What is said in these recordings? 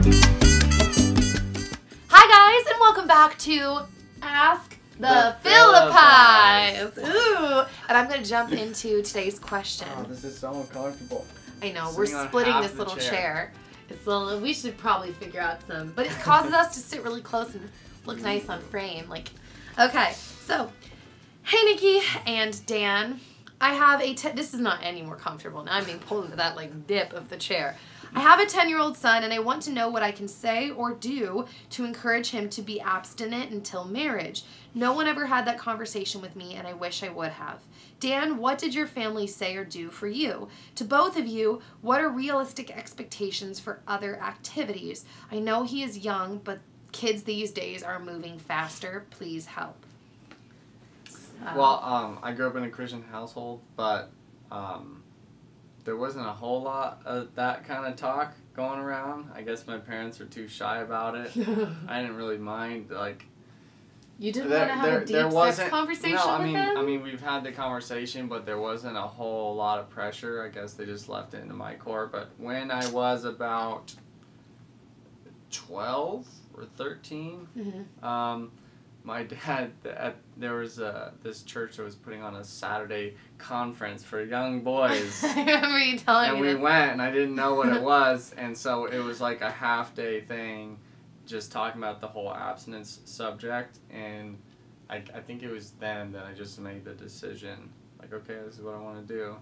Hi guys, and welcome back to Ask the Philippines. Ooh, and I'm gonna jump into today's question. Oh, this is so uncomfortable. I know, we're splitting this little chair. It's a little, we should probably figure out some, but it causes us to sit really close and look nice on frame. Like, okay, so, hey Nikki and Dan, I have this is not any more comfortable now. I'm being pulled into that like dip of the chair. I have a 10-year-old son and I want to know what I can say or do to encourage him to be abstinent until marriage. No one ever had that conversation with me and I wish I would have. Dan, what did your family say or do for you? To both of you, what are realistic expectations for other activities? I know he is young, but kids these days are moving faster. Please help. Well, I grew up in a Christian household, but there wasn't a whole lot of that kind of talk going around. I guess my parents were too shy about it. I didn't really mind, like... You didn't want to have a deep sex conversation with them? I mean, we've had the conversation, but there wasn't a whole lot of pressure. I guess they just left it into my court. But when I was about 12 or 13, my dad, there was this church that was putting on a Saturday conference for young boys. I remember you telling me. And we went, and I didn't know what it was, and so it was like a half-day thing, just talking about the whole abstinence subject, and I think it was then that I just made the decision, like, okay, this is what I want to do.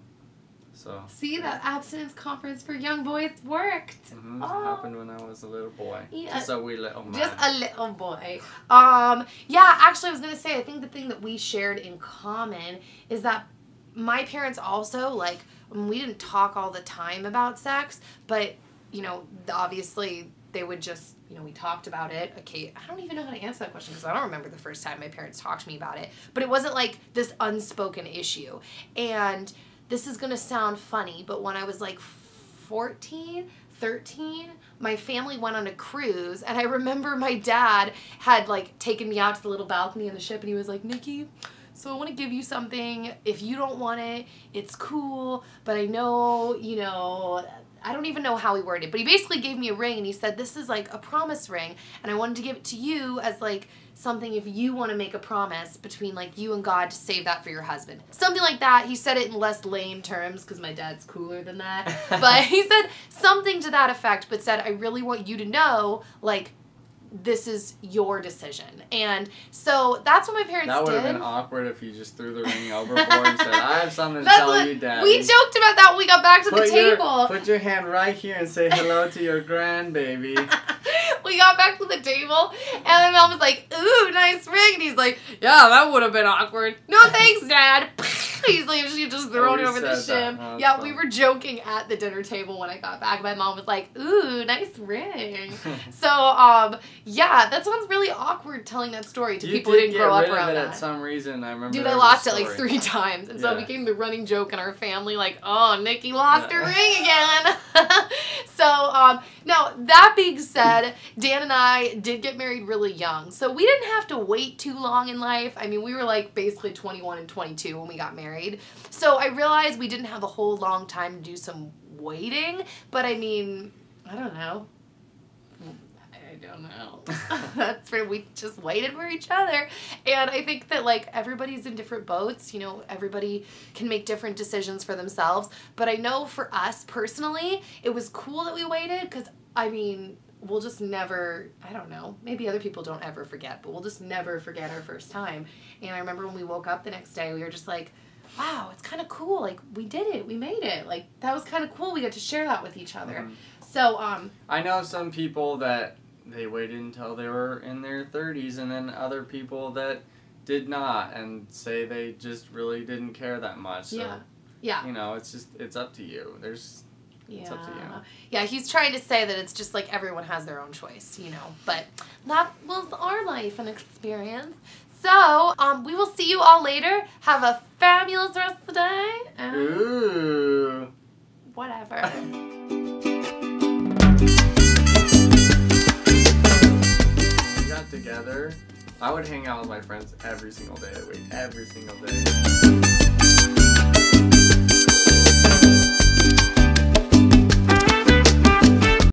So see, that abstinence conference for young boys worked. It happened when I was a little boy. Yeah. Just a wee little man. Just a little boy. Yeah, actually I was going to say, I think the thing that we shared in common is that my parents also, like, we didn't talk all the time about sex, but, you know, obviously they would just, you know, we talked about it. Okay, I don't even know how to answer that question because I don't remember the first time my parents talked to me about it, but it wasn't like this unspoken issue. And this is going to sound funny, but when I was like 14, 13, my family went on a cruise, and I remember my dad had like taken me out to the little balcony of the ship, and he was like, Nikki, so I want to give you something. If you don't want it, it's cool, but I know, you know, I don't even know how he worded it, but he basically gave me a ring, and he said, this is like a promise ring, and I wanted to give it to you as like something if you want to make a promise between like you and God to save that for your husband. Something like that. He said it in less lame terms because my dad's cooler than that. But he said something to that effect, but said, I really want you to know, like, this is your decision. And so that's what my parents did. That would have been awkward if you just threw the ring overboard and said, I have something to tell you, Daddy. We joked about that when we got back to the table. Put your hand right here and say hello to your grandbaby. We got back to the table, and my mom was like, ooh, nice ring. And he's like, yeah, that would have been awkward. No thanks, Dad. He's like, she just thrown it over the shim. Yeah, fun. We were joking at the dinner table when I got back. My mom was like, ooh, nice ring. So, yeah, that sounds really awkward telling that story to people who didn't grow up around that. At some reason, I remember. Dude, I lost it like 3 times, and so it became the running joke in our family, like, oh, Nikki lost her ring again. So, now, that being said, Dan and I did get married really young, so we didn't have to wait too long in life. I mean, we were like basically 21 and 22 when we got married. So I realized we didn't have a whole long time to do some waiting, but I mean, I don't know. That's where we just waited for each other. And I think that like everybody's in different boats, you know, everybody can make different decisions for themselves. But I know for us personally, it was cool that we waited because, I mean, we'll just never, I don't know, maybe other people don't ever forget, but we'll just never forget our first time. And I remember when we woke up the next day, we were just like, wow, it's kind of cool. Like, we did it. We made it. Like, that was kind of cool. We got to share that with each other. So, I know some people that they waited until they were in their 30s, and then other people that did not and say they just really didn't care that much. So, yeah. You know, it's just, it's up to you. It's up to you. Yeah, he's trying to say that it's just like everyone has their own choice, you know. But that was our life and experience. So, we will see you all later. Have a fabulous rest of the day. And ooh. Whatever. Together, I would hang out with my friends every single day of the week, every single day.